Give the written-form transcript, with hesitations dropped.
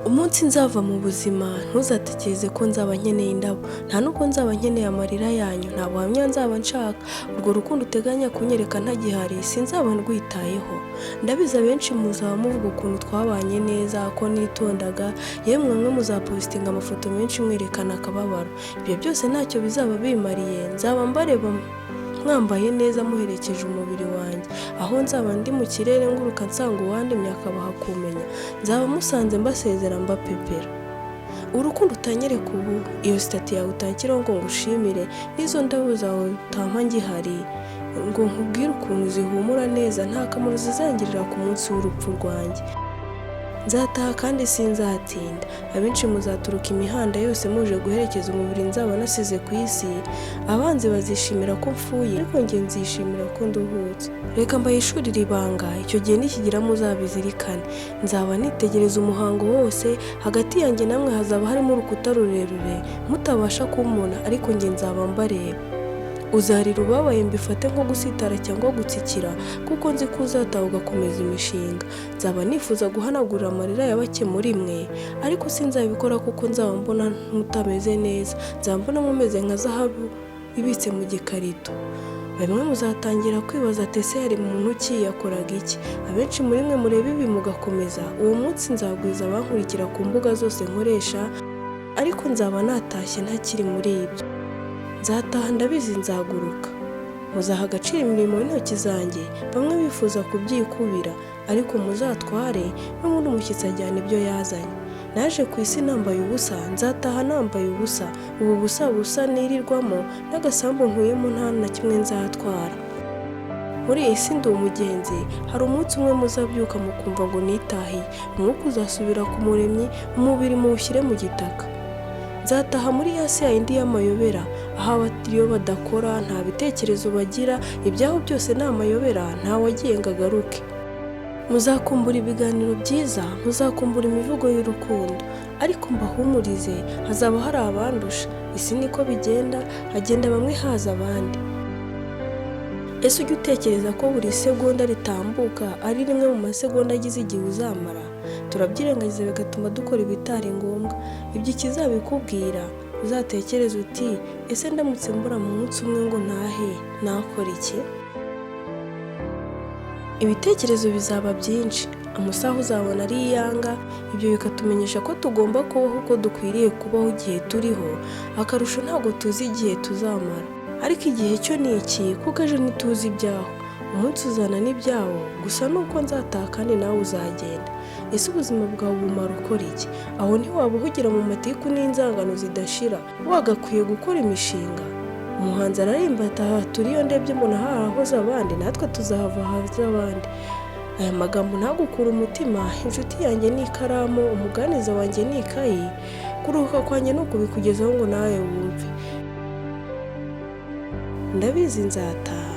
Umunsi nzava mu buzima ntuzatekereze ko nzaba nkeneye indabo, nta nubwo nzaba nkeneye amarira yanyu, nta buhamya nzaba nshaka, urwo rukundo uteganya kunyereka ntagihari sinzaba ndwitayeho. Ndabizi abenshi muzaba muvuga ukuntu twabanye neza, ko nitondaga, yemwe mwe muzapositinga amafoto menshi mwerekana akababaro. Ibyo byose ntacyo bizaba bimariye, nzaba mbareba mwambaye neza muherekeje umubiri wanjye, aho nzaba ndi mu kirere nguruka nsanga uwandemye akabaha kumenya, nzaba musanze mbasezera mbapepera. Urukundo utanyereka ubu, iyo sitati yawe utakiraho ngo ngushimire, n'izo ndabo zawe utampa ngihari ngo nkubwire ukuntu zihumura neza, nta kamaro zizangirira ku munsi w'urupfu rwanjye. Nzataha kandi sinzatinda, abenshi muzaturuka imihanda yose muje guherekeza umubiri nzaba nasize ku isi. Abanzi bazishimira ko mpfuye, ariko njye nzishimira ko nduhutse. Reka mbahishurire ibanga, icyo gihe nikigira muzabizirikane. Nzaba nitegereza umuhango wose, hagati yanjye namwe hazaba harimo urukuta rurerure mutabasha kumbona, ariko njye nzaba mbareba. Uzarira ubabaye mbifate nko gusitara cyangwa gutsikira, kuko nzi ko uzataha ugakomeza imishinga. Nzaba nifuza guhanagurira amarira ya bake muri mwe, ariko sinzabikora kuko nzaba mbona mutameze neza, nzaba mbona mumeze nka zahabu ibitse mu gikarito. Bamwe muzatangira kwibaza ati ese hari muntu ki yakoraga iki? Abenshi muri mwe mureba ibi mugakomeza. Uwo munsi nzagwiza abankurikira ku mbuga zose nkoresha, ariko nzaba natashye ntakiri muri ibyo. Nzataha ndabizi nzaguruka. Muzaha agaciro imirimo y'intoki zanjye, bamwe bifuza kubyikubira, ariko muzatware n'ubundi umushyitsi ajyana ibyo yazanye. Naje ku isi nambaye ubusa, nzataha nambaye ubusa. Ubu busa nirirwamo n'agasambu nkuyemo nta na kimwe nzatwara. Muri iyi si ndi umugenzi, hari umunsi umwe muzabyuka mukumva ngo nitahiye, umwuka uzasubira ku muremyi, umubiri muwushyire mu gitaka. Nzataha muri ya si yindi y'amayobera, aho abatiriyo badakora, nta bitekerezo bagira, ibyaho byose ni amayobera, nta wagiye ngo agaruke. Muzakumbura ibiganiro byiza, muzakumbura imivugo y'urukundo, ariko mbahumurize, hazaba hari abandusha. Isi niko bigenda, hagenda bamwe haza abandi. Ese ujya utekereza ko buri segonda ritambuka ari rimwe mu masegonda agize igihe uzamara? Turabyirengagiza bigatuma dukora ibitari ngombwa. Ibyo ikizabikubwira, uzatekereza uti ese ndamutse mbura mu munsi umwe ngo ntahe, nakora iki? Ibitekerezo bizaba byinshi, amasaha uzabona ari iyanga. Ibyo bikatumenyesha ko tugomba kubaho uko dukwiriye kubaho igihe turiho, akarusho ntabwo tuzi igihe tuzamara. Ariko igihe cyo ni iki, kuko ejo ntituzi ibyaho. Umunsi uzana n'ibyawo, gusa nuko nzataha kandi nawe uzagenda. Ese ubuzima bwawe bumara ukora iki? Aho ntiwaba uhugira mu matiku n'inzangano zidashira, wagakwiye gukora imishinga. Umuhanzi aririmba ataha turiyo ndebye mbona harahoze abandi, natwe tuzahava haza abandi. Aya magambo ntagukura umutima, inshuti yanjye ni ikaramu, umuganiza wanjye ni ikayi, kuruhuka kwanjye ni ukubikugezaho ngo nawe wumve. Ndabizi nzataha.